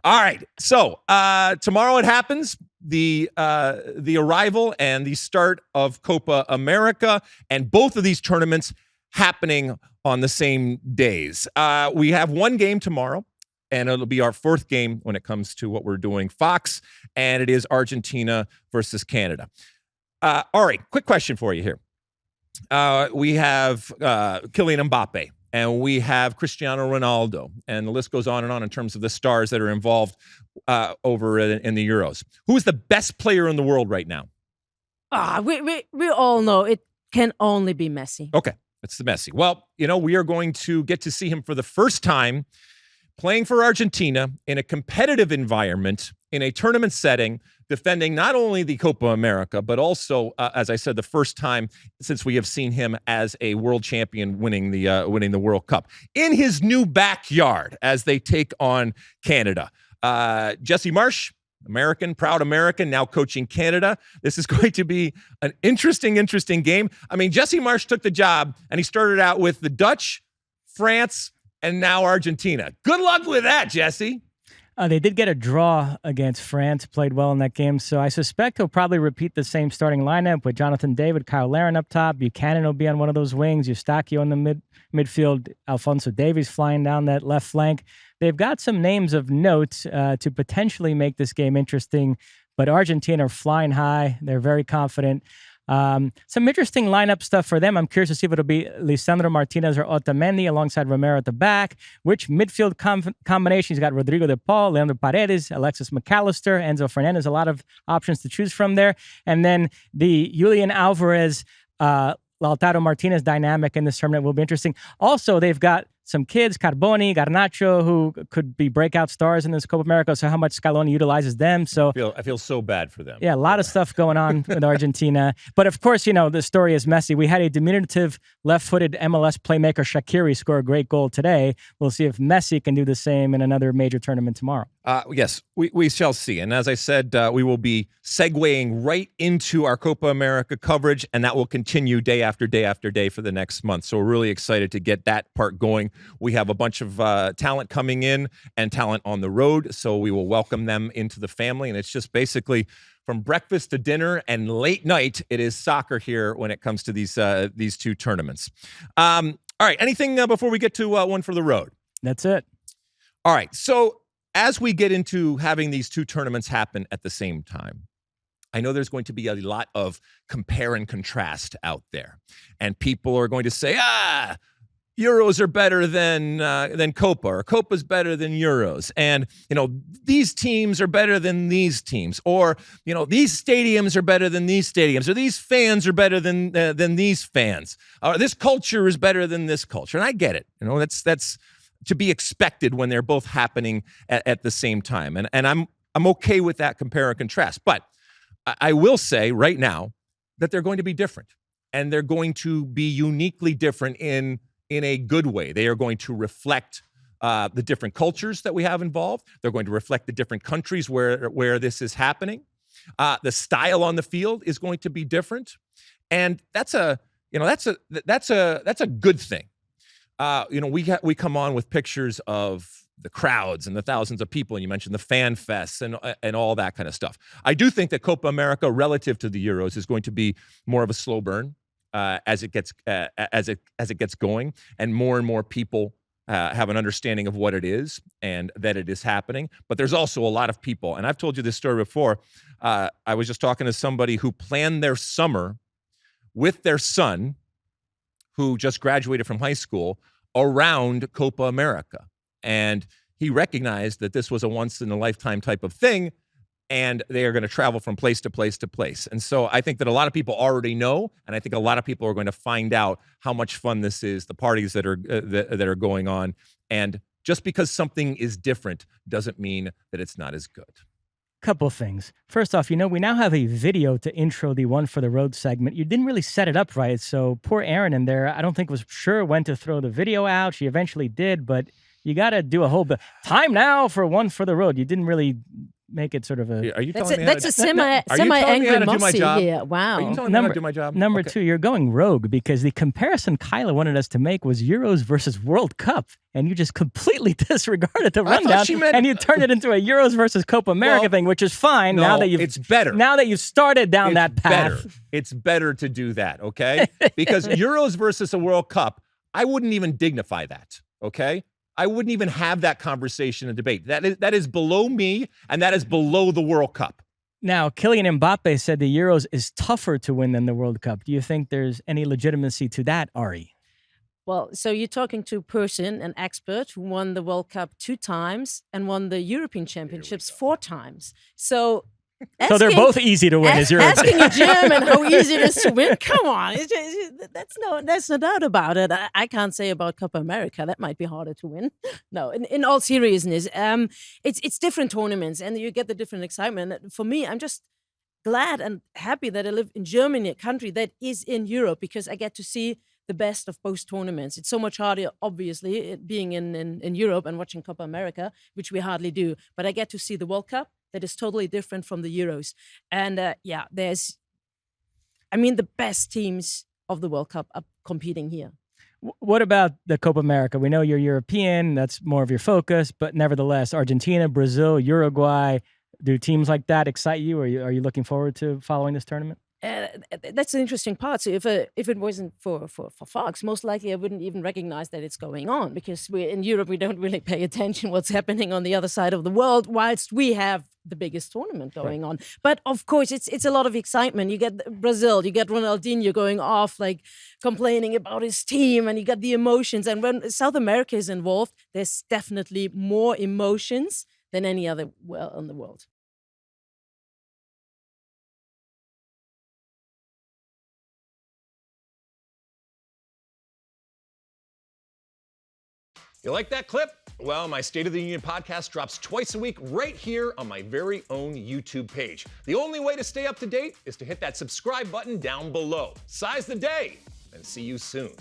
All right. So tomorrow it happens. The arrival and the start of Copa America, and both of these tournaments happening on the same days. We have one game tomorrow, and it'll be our fourth game when it comes to what we're doing, Fox, and it is Argentina versus Canada. All right, quick question for you here. We have Kylian Mbappe, and we have Cristiano Ronaldo, and the list goes on in terms of the stars that are involved over in the Euros. Who is the best player in the world right now? We all know it can only be Messi. Okay, it's the Messi. Well, we are going to get to see him for the first time playing for Argentina in a competitive environment, in a tournament setting, defending not only the Copa America, but also, as I said, the first time since we have seen him as a world champion winning the World Cup in his new backyard as they take on Canada. Jesse Marsch, proud American, now coaching Canada. This is going to be an interesting game. I mean, Jesse Marsch took the job, and he started out with the Dutch, France, and now Argentina. Good luck with that, Jesse. They did get a draw against France, played well in that game, so I suspect he'll probably repeat the same starting lineup with Jonathan David, Kyle Larin up top, Buchanan will be on one of those wings, Eustachio in the midfield, Alphonso Davies flying down that left flank. They've got some names of note to potentially make this game interesting, but Argentina are flying high. They're very confident. Some interesting lineup stuff for them. I'm curious to see if it'll be Lisandro Martinez or Otamendi alongside Romero at the back. Which midfield combination? He's got Rodrigo de Paul, Leandro Paredes, Alexis McAllister, Enzo Fernandez. A lot of options to choose from there. And then the Julian Alvarez, Lautaro Martinez dynamic in this tournament will be interesting. Also, they've got some kids, Carboni, Garnacho, who could be breakout stars in this Copa America, so how much Scaloni utilizes them. So I feel so bad for them. Yeah, a lot of stuff going on with Argentina. But of course, the story is Messi. We had a diminutive left-footed MLS playmaker, Shaqiri, score a great goal today. We'll see if Messi can do the same in another major tournament tomorrow. Yes, we shall see. And as I said, we will be segueing right into our Copa America coverage, and that will continue day after day after day for the next month. So we're really excited to get that part going. We have a bunch of talent coming in and talent on the road, so we will welcome them into the family. And it's just basically from breakfast to dinner and late night, it is soccer here when it comes to these two tournaments. All right, anything before we get to one for the road? That's it. All right, so as we get into having these two tournaments happen at the same time, I know there's going to be a lot of compare and contrast out there. And people are going to say, Euros are better than Copa, or Copa's better than Euros. And, these teams are better than these teams. Or, these stadiums are better than these stadiums. Or these fans are better than these fans. Or this culture is better than this culture. And I get it. That's to be expected when they're both happening at the same time. And I'm okay with that compare and contrast. But I will say right now that they're going to be different. And they're going to be uniquely different in a good way. They are going to reflect the different cultures that we have involved. They're going to reflect the different countries where this is happening. The style on the field is going to be different. And that's a good thing. We come on with pictures of the crowds and the thousands of people, and you mentioned the fan fests and all that kind of stuff. I do think that Copa America, relative to the Euros, is going to be more of a slow burn as it gets going, and more people have an understanding of what it is and that it is happening. But there's also a lot of people, and I've told you this story before. I was just talking to somebody who planned their summer with their son, who just graduated from high school, around Copa America. And he recognized that this was a once-in-a-lifetime type of thing, and they are going to travel from place to place to place. And so I think that a lot of people already know, and I think a lot of people are going to find out how much fun this is, the parties that are going on. And just because something is different doesn't mean that it's not as good. Couple things. First off, we now have a video to intro the One for the Road segment. You didn't really set it up right, so poor Erin in there, I don't think was sure when to throw the video out. She eventually did, but you got to do a whole time now for One for the Road. You didn't really make it sort of a. Are you That's telling me that's a Are you telling me semi-angry how to do my Mossy job? here. Are you Wow. telling me how to do my job? Number Okay. 2, you're going rogue because the comparison Kyla wanted us to make was Euros versus World Cup, and you just completely disregarded the I thought rundown, she meant- and you turned it into a Euros versus Copa America Well, thing, which is fine no, now that you've. it's better. Now that you've started down that path. Better. It's better to do that, okay? Because Euros versus a World Cup, I wouldn't even dignify that, okay? I wouldn't even have that conversation and debate. That is below me, and that is below the World Cup. Now, Kylian Mbappe said the Euros is tougher to win than the World Cup. Do you think there's any legitimacy to that, Ari? Well, so you're talking to a person, an expert, who won the World Cup 2 times and won the European Championships 4 times. So They're both easy to win, is your asking a German how easy it is to win. Come on, that's no doubt about it. I can't say about Copa America that might be harder to win. No, in all seriousness, it's different tournaments, and you get the different excitement. For me, I'm just glad and happy that I live in Germany, a country that is in Europe, because I get to see the best of both tournaments. It's so much harder, obviously, being in Europe and watching Copa America, which we hardly do. But I get to see the World Cup that is totally different from the Euros. And the best teams of the World Cup are competing here. What about the Copa America? We know you're European. That's more of your focus. But nevertheless, Argentina, Brazil, Uruguay, do teams like that excite you? Are you looking forward to following this tournament? That's an interesting part. So if it wasn't for Fox, most likely I wouldn't even recognize that it's going on, because in Europe we don't really pay attention what's happening on the other side of the world, whilst we have the biggest tournament going on. But of course, it's a lot of excitement. You get Brazil, you get Ronaldinho going off, like complaining about his team, and you got the emotions. And when South America is involved, there's definitely more emotions than any other in the world. You like that clip? Well, my State of the Union podcast drops twice a week right here on my very own YouTube page. The only way to stay up to date is to hit that subscribe button down below. Size the day, and see you soon.